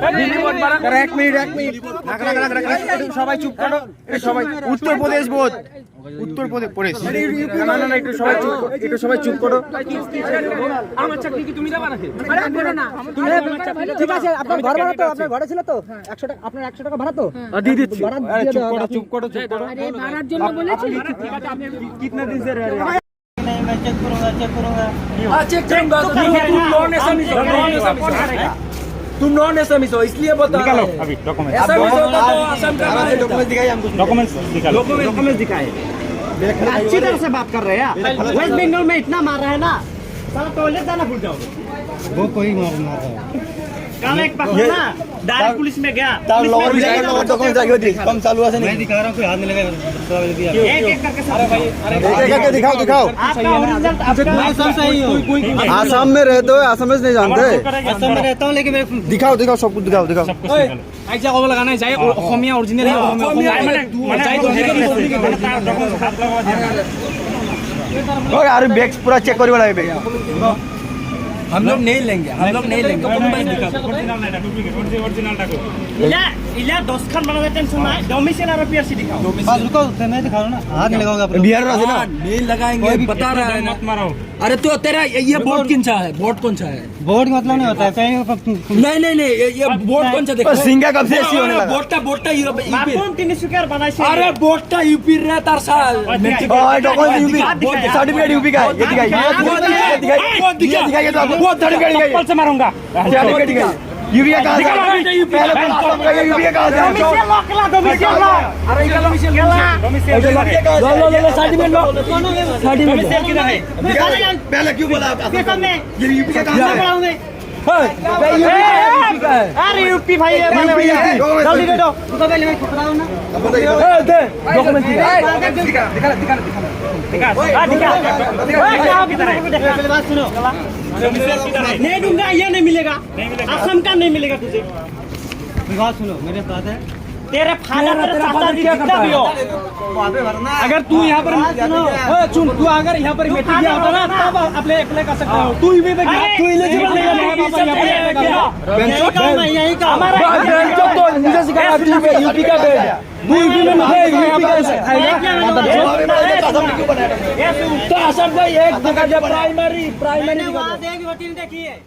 এক মিনিট সবাই চুপ করো। উত্তরপ্রদেশ বোধ, উত্তরপ্রদেশ। না একটু সবাই চুপ করো। আমার চাকরি কি তুমি দেবা নাকি? ঠিক আছে, আপনার ঘর ভাড়া তো, আপনার ঘরে ছিল তো 100 টাকা, আপনার 100 টাকা ভাড়া তো দিয়ে দিচ্ছি। চুপ করো। अरे भाड़ाর जন্য বলেছি। ঠিক আছে, আপনি कितने दिन से रह रहे हो? नहीं, मैं चेक करूंगा। चेक करूंगा। तुम नॉन एसएमएस हो, तुम नॉन एसएमएस हो, इसलिए बता निकालो रहे हैं। अभी डॉक्यूमेंट। एसएमएस होता तो असम का डॉक्यूमेंट दिखाइए हमको। डॉक्यूमेंट दिखाए। अच्छी तरह से बात कर रहे हैं। वेस्ट बंगाल में इतना मार रहा है ना, साला टॉयलेट जाना भूल जाओगे। वो कोई मार रहा है। कल एक पकड़ा ना, डायरेक्ट पुलिस में गया। डॉक्यूमेंट चाहिए कम चालू है मैं दिखा रहा हूँ, कोई हाथ नहीं लगाएगा। एक करके सब दिखाओ। आपका ओरिजिनल, आपका सही हो। आसाम में रहते हो, आसाम में नहीं जानते। असम में रहता हूँ, लेकिन मैं दिखाओ सब कुछ दिखाओ। আইজা কব লাগা নাই, যাই অসমীয়া অরিজিনাল यार बैग पूरा चेक करी वाला है। हम लोग नहीं लेंगे। इला 10 खान बनाने टेंशन ना है। डोमिसाइल और पीआरसी दिखाओ। रुको, मैं दिखा रहा हूँ ना, हाथ नहीं लगाओगे आप। बिहार राजी ना नहीं लगाएंगे, बता रहा है। मत मारो। अरे तो तेरा ये बोर्ड कौन सा है? बोर्ड कौन सा है? बोर्ड का मतलब नहीं होता है कहीं। नहीं ये बोर्ड कौन सा देखो। सिंगा कब से ऐसी होने लगा? बोर्डटा यूपी। बापूम तिनसुकियार बनाइছে। अरे बोर्डटा यूपी रे तार साल। डॉक्यूमेंट यूपी, सर्टिफिकेट यूपी का है। ये दिखाइए तो आपको बहुत सर्टिफिकेट दिखाइए। से मारूंगा। सर्टिफिकेट दिखाइए। यूपी का कहां से? पहले यूपी का कहां से? डोमिसाइल लॉक ला, डोमिसाइल लॉक। अरे इनका डोमिसाइल लो सर्टिफिकेट लो। डोमिसाइल किधर है? पहले क्यों बोला आप? पेपर में ये यूपी का कहां से? पढ़ाऊंगे। यूपी का है। अरे यूपी भाई है, मैंने भैया जल्दी दे दो। तो पहले मैं पकड़ाऊं ना। दे डॉक्यूमेंट दिखा। पहले बात सुनो, नहीं दूंगा, ये नहीं मिलेगा। असम का नहीं मिलेगा तुझे। बात सुनो, मेरे पास है। तेरे फादर तेरा फादर क्या करता है? अगर तू यहाँ पर सुन, तू अगर यहाँ पर मेट्रिक दिया होता ना तब अप्लाई कर सकता हो। तू भी तू एलिजिबल नहीं है। यही काम हमारा मुझे सिखाया यूपी का बेड। तू यूपी में नहीं, यूपी का तो असम का एक जगह प्राइमरी मैंने वहाँ से एक वोटिंग देखी है।